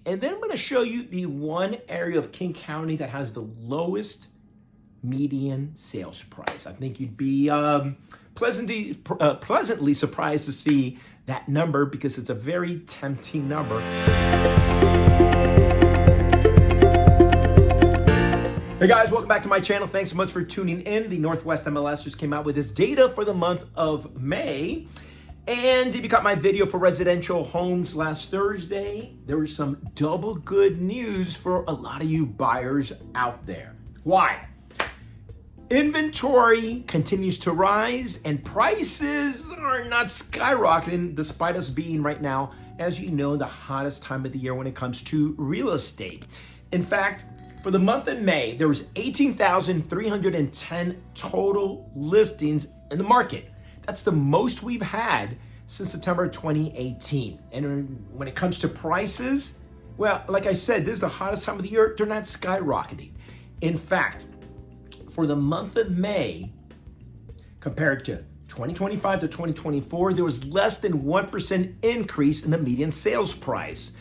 And then I'm going to show you the one area of King County that has the lowest median sales price. I think you'd be pleasantly surprised to see that number because it's a very tempting number. Hey guys, welcome back to my channel. Thanks so much for tuning in. The Northwest MLS just came out with this data for the month of May. And if you caught my video for residential homes last Thursday, there was some double good news for a lot of you buyers out there. Why? Inventory continues to rise and prices are not skyrocketing despite us being right now, as you know, the hottest time of the year when it comes to real estate. In fact, for the month of May, there was 18,310 total listings in the market. That's the most we've had since September 2018. And when it comes to prices, well, like I said, this is the hottest time of the year. They're not skyrocketing. In fact, for the month of May, compared to 2025 to 2024, there was less than 1% increase in the median sales price.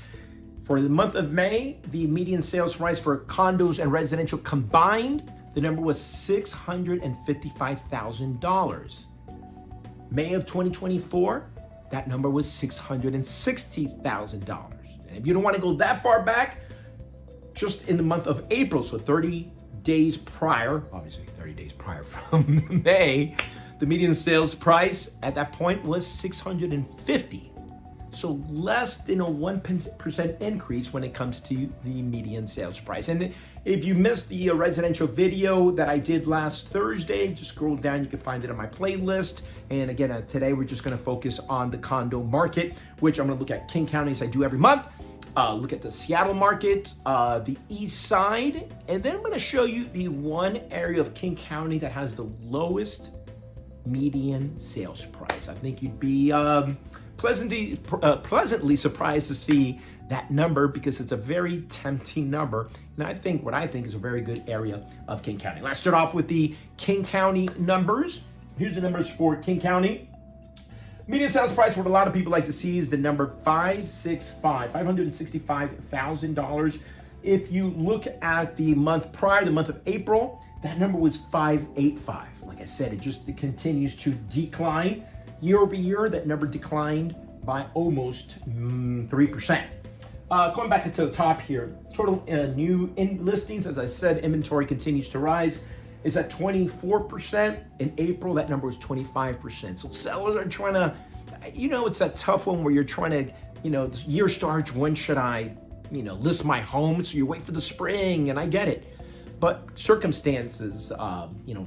For the month of May, the median sales price for condos and residential combined, the number was $655,000. May of 2024, that number was $660,000. And if you don't want to go that far back, just in the month of April, so 30 days prior, obviously 30 days prior from May, the median sales price at that point was $650,000. So less than a 1% increase when it comes to the median sales price. And if you missed the residential video that I did last Thursday, just scroll down, you can find it on my playlist. And again, today we're just gonna focus on the condo market, which I'm gonna look at King County as I do every month. Look at the Seattle market, the Eastside, and then I'm gonna show you the one area of King County that has the lowest median sales price. I think you'd be pleasantly surprised to see that number because it's a very tempting number. And I think what I think is a very good area of King County. Let's start off with the King County numbers. Here's the numbers for King County. Median sales price, what a lot of people like to see is the number $565,000. If you look at the month prior, the month of April, that number was $585,000. Like I said, it continues to decline. Year over year, that number declined by almost 3%. Going back to the top here, total new listings, as I said, inventory continues to rise. Is at 24%. In April, that number was 25%. So sellers are trying to, it's that tough one where you're trying to, the year starts, when should I, list my home? So you wait for the spring, and I get it. But circumstances,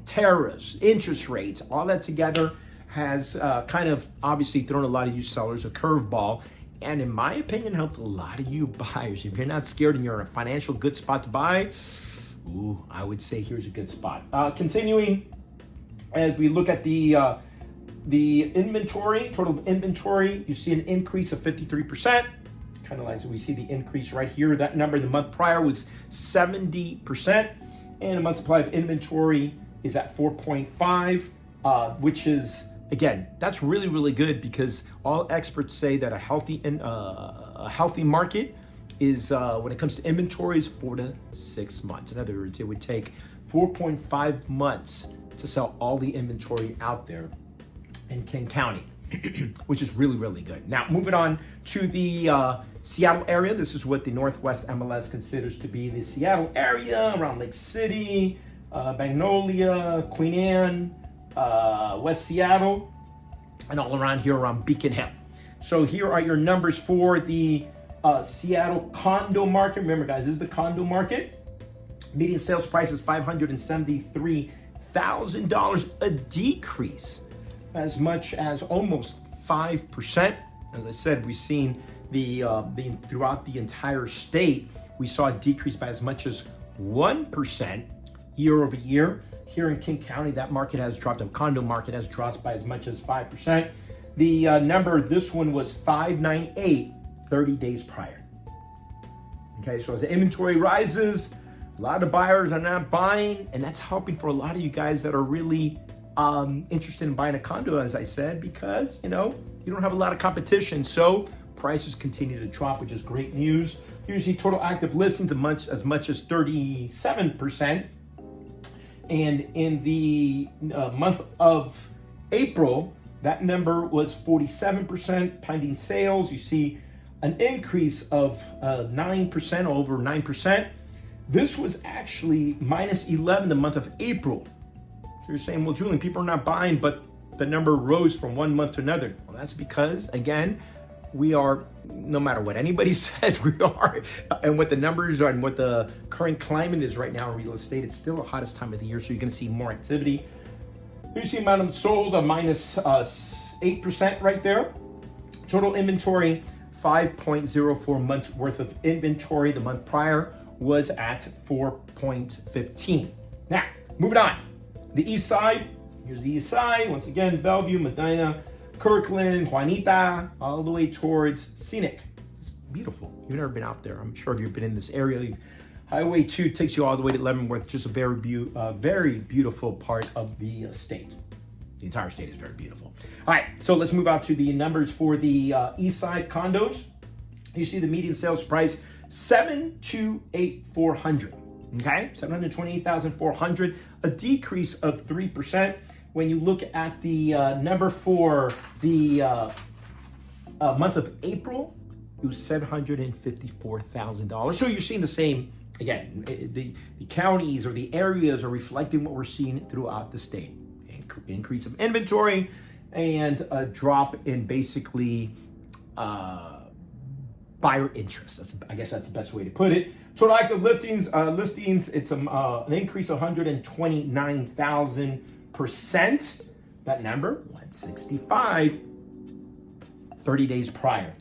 tariffs, interest rates, all that together has kind of obviously thrown a lot of you sellers a curveball. And in my opinion, helped a lot of you buyers. If you're not scared and you're in a financial good spot to buy, I would say here's a good spot. Continuing, as we look at the inventory, total inventory, you see an increase of 53%. Kind of like we see the increase right here. That number the month prior was 70%. And the month supply of inventory is at 4.5, which is, again, that's really, really good because all experts say that a healthy market is, when it comes to inventory, is 4 to 6 months. In other words, it would take 4.5 months to sell all the inventory out there in King County, which is really, really good. Now, moving on to the Seattle area. This is what the Northwest MLS considers to be the Seattle area around Lake City, Magnolia, Queen Anne, West Seattle, and all around here around Beacon Hill. So here are your numbers for the Seattle condo market. Remember, guys, this is the condo market. Median sales price is $573,000, a decrease as much as almost 5%. As I said, we've seen throughout the entire state, we saw a decrease by as much as 1% year over year. Here in King County, that market has dropped. The condo market has dropped by as much as 5%. The number, this one was 598 30 days prior. Okay, so as the inventory rises, a lot of buyers are not buying, and that's helping for a lot of you guys that are really interested in buying a condo, as I said, because, you don't have a lot of competition. So prices continue to drop, which is great news Here you see total active listings as much as 37%. And in the month of April, that number was 47%. Pending sales, you see an increase of 9%, over 9%. This was actually minus 11 the month of April. So you're saying, well, Julian, people are not buying, but the number rose from one month to another. Well, that's because, again, we are, no matter what anybody says, we are, and what the numbers are and what the current climate is right now in real estate, it's still the hottest time of the year, so you're going to see more activity. You see amount of sold, a minus 8% right there. Total inventory, 5.04 months worth of inventory. The month prior was at 4.15. Now, moving on. The East Side. Here's the East Side. Once again, Bellevue, Medina, Kirkland, Juanita, all the way towards Scenic. It's beautiful. You've never been out there. I'm sure if you've been in this area. Highway 2 takes you all the way to Leavenworth. Just a very beautiful part of the state. The entire state is very beautiful. All right, so let's move out to the numbers for the East Side condos. You see the median sales price, $728,400. Okay, $728,400, a decrease of 3%. When you look at the number for the month of April, it was $754,000. So you're seeing the same, again, the counties or the areas are reflecting what we're seeing throughout the state. Increase of inventory and a drop in basically buyer interest. I guess that's the best way to put it. Total active listings, it's an increase of 129,000%. That number, 165, 30 days prior.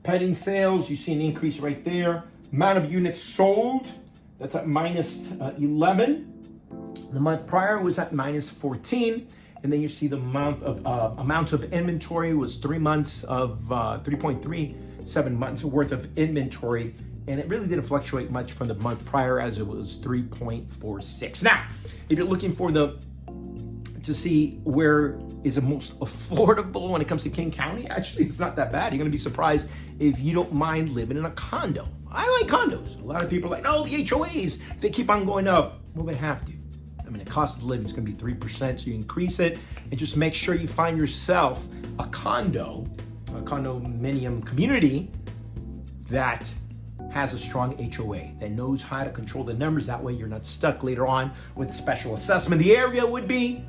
Pending sales, you see an increase right there. Amount of units sold, that's at minus 11. The month prior was at minus 14. And then you see the amount of inventory was 3 months of 3.37 months worth of inventory. And it really didn't fluctuate much from the month prior, as it was 3.46. Now, if you're looking for to see where is the most affordable when it comes to King County, actually, it's not that bad. You're going to be surprised if you don't mind living in a condo. I like condos. A lot of people are like, no, the HOAs, they keep on going up. Well, they have to. I mean, the cost of living is going to be 3%, so you increase it, and just make sure you find yourself a condominium community that has a strong HOA, that knows how to control the numbers. That way you're not stuck later on with a special assessment. The area would be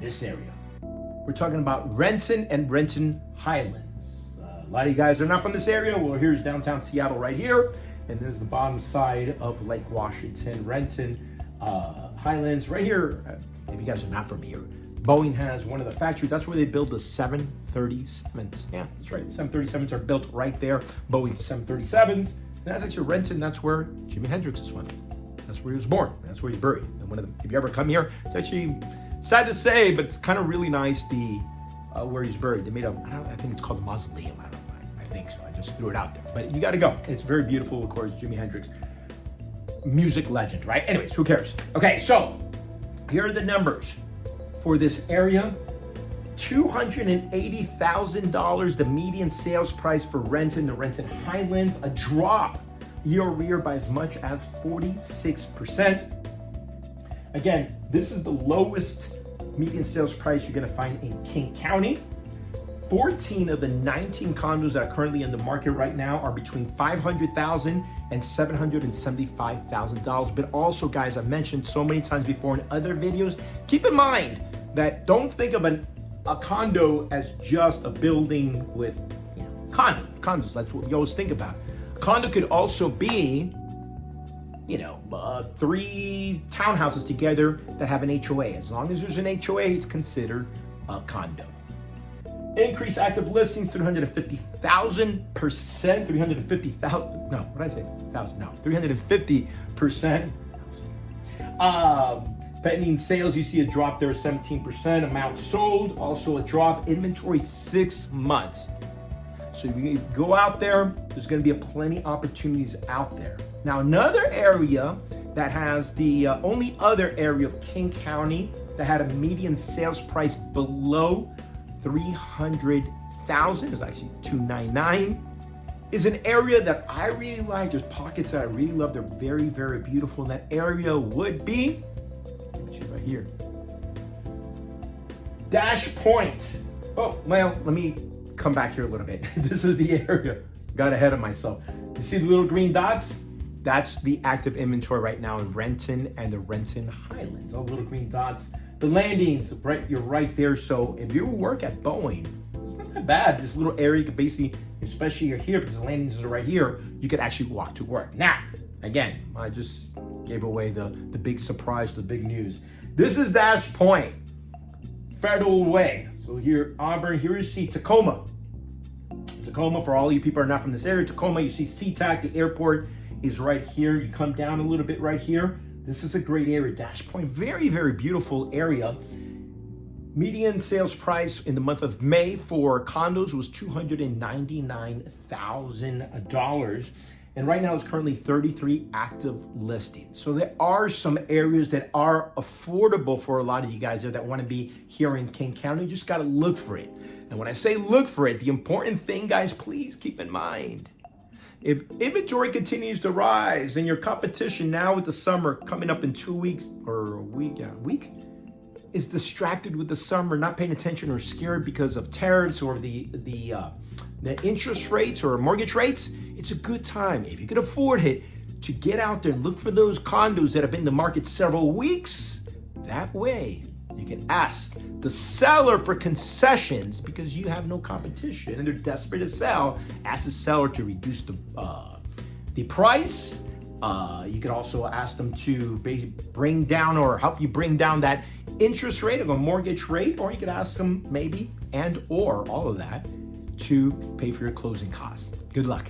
this area. We're talking about Renton and Renton Highlands. A lot of you guys are not from this area. Well, here's downtown Seattle right here, and there's the bottom side of Lake Washington. Renton, Highlands right here. If you guys are not from here, Boeing has one of the factories. That's where they build the 737s. Yeah, that's right. 737s are built right there. Boeing 737s. And that's actually Renton. That's where Jimi Hendrix is from. That's where he was born. That's where he's buried. And one of them. If you ever come here, it's actually sad to say, but it's kind of really nice. Where he's buried. They made I think it's called a mausoleum. I think so. I just threw it out there. But you got to go. It's very beautiful. Of course, Jimi Hendrix, music legend, right? Anyways, who cares? Okay, so here are the numbers for this area. $280,000, the median sales price for Renton, the Renton Highlands, a drop year over year by as much as 46%. Again, this is the lowest median sales price you're gonna find in King County. 14 of the 19 condos that are currently in the market right now are between $500,000 and $775,000. But also, guys, I've mentioned so many times before in other videos, keep in mind that don't think of a condo as just a building with condos. That's what we always think about. A condo could also be 3 townhouses together that have an HOA. As long as there's an HOA, it's considered a condo. Increase active listings 350,000%. 350,000. No, what did I say? 1,000. No, 350%. Pending sales, you see a drop there, 17%. Amount sold, also a drop. Inventory 6 months. So if you go out there, there's going to be plenty opportunities out there. Now, another area that has the only other area of King County that had a median sales price below $300,000 is actually $299. is an area that I really like. There's pockets that I really love. They're very, very beautiful. And that area would be, right here, Dash Point. Oh, well, let me come back here a little bit. This is the area. Got ahead of myself. You see the little green dots? That's the active inventory right now in Renton and the Renton Highlands. All the little green dots. The landings, right? You're right there. So if you work at Boeing, it's not that bad. This little area, you could basically, especially you're here because the landings are right here, you could actually walk to work. Now, again, I just gave away the big surprise, the big news. This is Dash Point, Federal Way. So here, Auburn, here you see Tacoma. Tacoma, for all you people who are not from this area, Tacoma, you see SeaTac, the airport is right here. You come down a little bit right here. This is a great area, Dash Point, very, very beautiful area. Median sales price in the month of May for condos was $299,000. And right now it's currently 33 active listings. So there are some areas that are affordable for a lot of you guys there that want to be here in King County. You just got to look for it. And when I say look for it, the important thing, guys, please keep in mind, if inventory continues to rise and your competition now with the summer coming up in 2 weeks or a week is distracted with the summer, not paying attention or scared because of tariffs or the interest rates or mortgage rates, it's a good time, if you can afford it, to get out there and look for those condos that have been in the market several weeks. That way, you can ask the seller for concessions because you have no competition and they're desperate to sell. Ask the seller to reduce the price. You can also ask them to bring down or help you bring down that interest rate or the mortgage rate, or you could ask them maybe and or all of that to pay for your closing costs. Good luck.